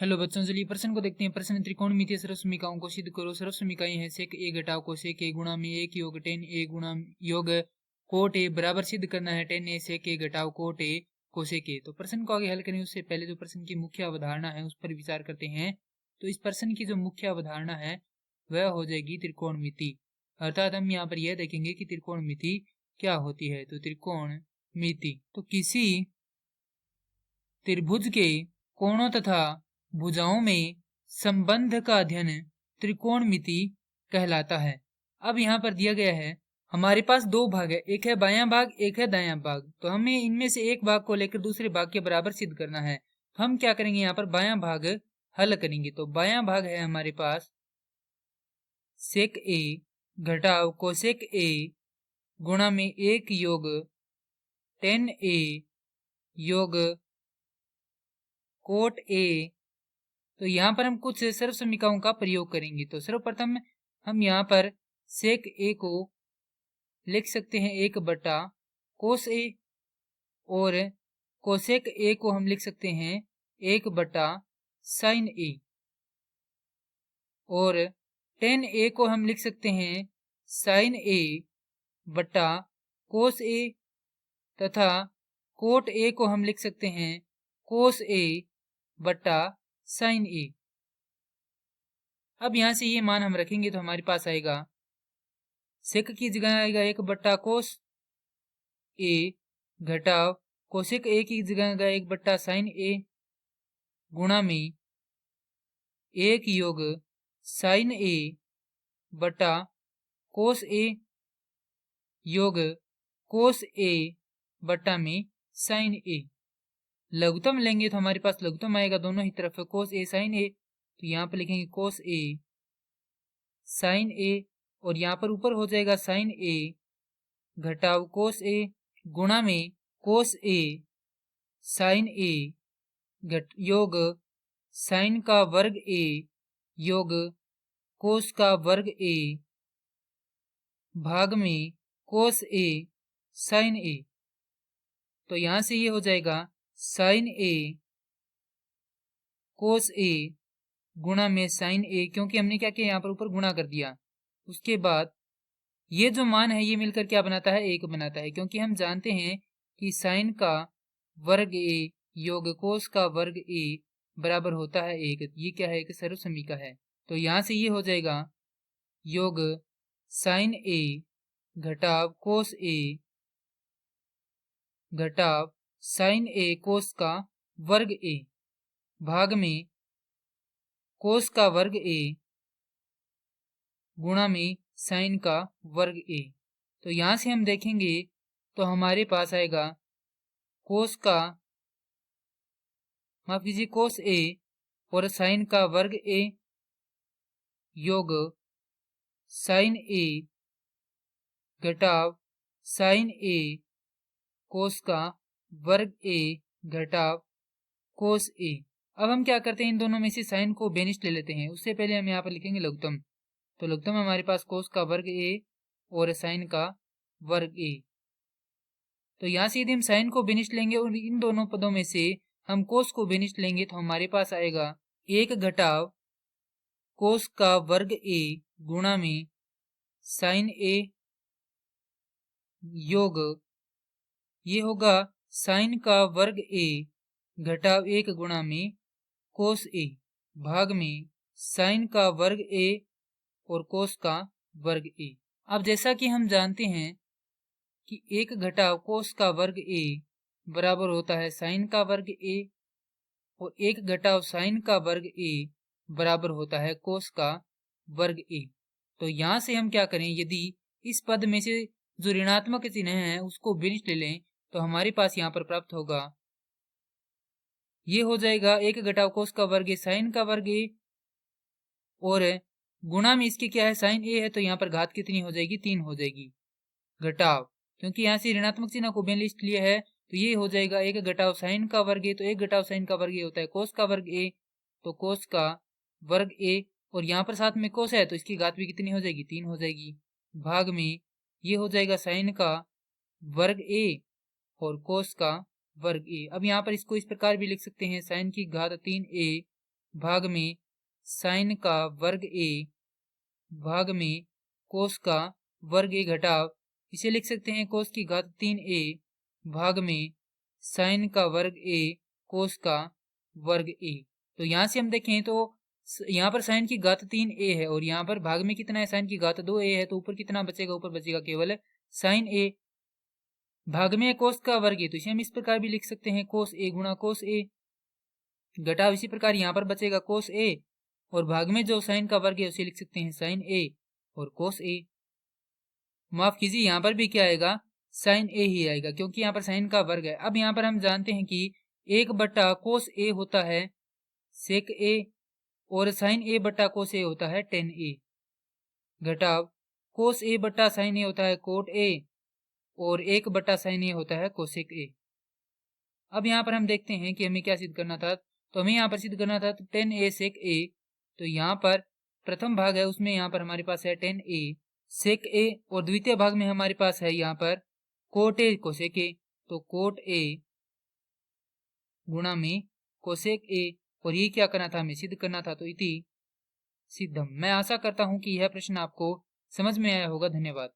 Hello बच्चों, चलिए प्रश्न को देखते हैं। प्रश्न त्रिकोणमितीय सर्वसमीकाओं को सिद्ध करो। सर्वसमीकाएं हैं सेक ए घटाव कोसेक ए गुणा में एक योग टेन ए गुणा योग कोट ए बराबर सिद्ध करना है टेन ए सेक ए घटाव कोट ए कोसेक ए। तो प्रश्न को आगे हल करें उससे पहले जो प्रश्न की मुख्य अवधारणा है उस पर विचार करते हैं। तो इस प्रश्न की जो मुख्य अवधारणा है वह हो जाएगी त्रिकोणमिति। अर्थात हम यहाँ पर यह देखेंगे कि त्रिकोणमिति क्या होती है। तो त्रिकोणमिति तो किसी त्रिभुज के कोणों तथा भुजाओं में संबंध का अध्ययन त्रिकोणमिति कहलाता है। अब यहाँ पर दिया गया है, हमारे पास दो भाग है, एक है बायां भाग, एक है दायां भाग। तो हमें इनमें से एक भाग को लेकर दूसरे भाग के बराबर सिद्ध करना है। तो हम क्या करेंगे, यहाँ पर बायां भाग हल करेंगे। तो बायां भाग है हमारे पास सेक ए घटाव कोसेक ए गुणा में एक योग टेन ए योग कोट ए। तो यहाँ पर हम कुछ सर्वसमीकाओं का प्रयोग करेंगे। तो सर्वप्रथम हम यहाँ पर सेक ए को लिख सकते हैं एक बटा कोस ए, और कोसेक ए को हम लिख सकते हैं एक बटा साइन ए, और टेन ए को हम लिख सकते हैं साइन ए बटा कोस ए, तथा कोट ए को हम लिख सकते हैं कोस ए बटा साइन ए। अब यहां से ये मान हम रखेंगे तो हमारे पास आएगा सेक की जगह आएगा एक बट्टा कोस ए घटाव कोसेक ए की जगह आएगा एक बट्टा साइन ए गुणा में एक योग साइन ए बट्टा कोस ए योग कोस ए बट्टा में साइन ए। लघुत्तम लेंगे तो हमारे पास लघुत्तम आएगा दोनों ही तरफ कोस ए साइन ए। तो यहाँ पर लिखेंगे कोस ए साइन ए, और यहाँ पर ऊपर हो जाएगा साइन ए घटाव कोस ए गुणा में कोस ए साइन ए योग साइन का वर्ग ए योग कोस का वर्ग ए भाग में कोस ए साइन ए। तो यहां से ये हो जाएगा साइन ए कोस ए गुणा में साइन ए, क्योंकि हमने क्या किया यहाँ पर ऊपर गुणा कर दिया। उसके बाद ये जो मान है ये मिलकर क्या बनाता है, एक बनाता है, क्योंकि हम जानते हैं कि साइन का वर्ग ए योग कोस का वर्ग ए बराबर होता है एक। ये क्या है, एक सर्वसमीका है। तो यहां से ये हो जाएगा योग साइन ए घटाव कोस ए घटाव साइन ए कोस का वर्ग ए भाग में कोस का वर्ग ए गुणा में साइन का वर्ग ए। तो यहां से हम देखेंगे तो हमारे पास आएगा कोस का माफ कीजिए कोस ए और साइन का वर्ग ए योग साइन ए घटाव साइन ए कोस का वर्ग ए घटाव कोस ए। अब हम क्या करते हैं, इन दोनों में से साइन को बेनिस्ट ले लेते हैं। उससे पहले हम यहाँ पर लिखेंगे लघुत्तम। तो लघुत्तम हमारे पास कोस का वर्ग ए और साइन का वर्ग ए। तो यहाँ से यदि हम साइन को बेनिस्ट लेंगे और इन दोनों पदों में से हम कोस को बेनिस्ट लेंगे तो हमारे पास आएगा एक घटाव कोस का वर्ग ए गुणा में साइन ए योग ये होगा साइन का वर्ग ए घटाव एक गुणा में कोस ए भाग में साइन का वर्ग ए और कोस का वर्ग ए। अब जैसा कि हम जानते हैं कि एक घटाव कोस का वर्ग ए बराबर होता है साइन का वर्ग ए, और एक घटाव साइन का वर्ग ए बराबर होता है कोस का वर्ग ए। तो यहां से हम क्या करें, यदि इस पद में से जो ऋणात्मक चिन्ह है उसको बेनिस्ट ले लें तो हमारे पास यहाँ पर प्राप्त होगा, ये हो जाएगा एक घटाव कोस का वर्ग ए साइन का वर्ग ए, और गुणा में इसके क्या है साइन ए है, तो यहाँ पर घात कितनी हो जाएगी, 3 हो जाएगी घटाव, क्योंकि यहाँ से ऋणात्मक चिन्ह को बेनिस्ट लिया है। तो ये हो जाएगा एक घटाव साइन का वर्ग ए, तो एक घटाव साइन का वर्ग ए होता है कोस का वर्ग ए, तो कोस का वर्ग ए, और यहाँ पर साथ में कोस है तो इसकी घात भी कितनी हो जाएगी, 3 हो जाएगी भाग में ये हो जाएगा साइन का वर्ग ए और कोस का वर्ग ए। अब यहाँ पर इसको इस प्रकार भी लिख सकते हैं साइन की घात 3 ए भाग में साइन का वर्ग ए भाग में कोस का वर्ग ए घटाव, इसे लिख सकते हैं कोस की घात 3a भाग में साइन का वर्ग ए कोस का वर्ग ए। तो यहां से हम देखें तो यहाँ पर साइन की घात 3a है और यहाँ पर भाग में कितना है, साइन की घात 2a है, तो ऊपर कितना बचेगा, ऊपर बचेगा केवल साइन ए। भाग में कोस का वर्ग है तो इसे हम इस प्रकार भी लिख सकते हैं कोस ए गुणा कोस ए घटाव, इसी प्रकार यहाँ पर बचेगा कोस ए और भाग में जो साइन का वर्ग है उसे लिख सकते हैं साइन ए और कोस ए। माफ कीजिए, यहाँ पर भी क्या आएगा, साइन ए ही आएगा क्योंकि यहाँ पर साइन का वर्ग है। अब यहाँ पर हम जानते हैं कि 1 कोस ए होता है सेक ए और साइन ए बट्टा कोस ए होता है टेन ए घटाव कोस ए बट्टा साइन ए होता है कोट ए और 1/sin ए होता है कोसेक ए। अब यहाँ पर हम देखते हैं कि हमें क्या सिद्ध करना था, तो हमें यहाँ पर सिद्ध करना था तो 10a सेक ए, तो यहाँ पर प्रथम भाग है उसमें यहाँ पर हमारे पास है 10a सेक ए और द्वितीय भाग में हमारे पास है यहाँ पर कोट ए कोसेक ए, तो कोट ए गुणा में कोसेक ए, और ये क्या करना था, हमें सिद्ध करना था, तो इति सिद्धम। मैं आशा करता हूं कि यह प्रश्न आपको समझ में आया होगा। धन्यवाद।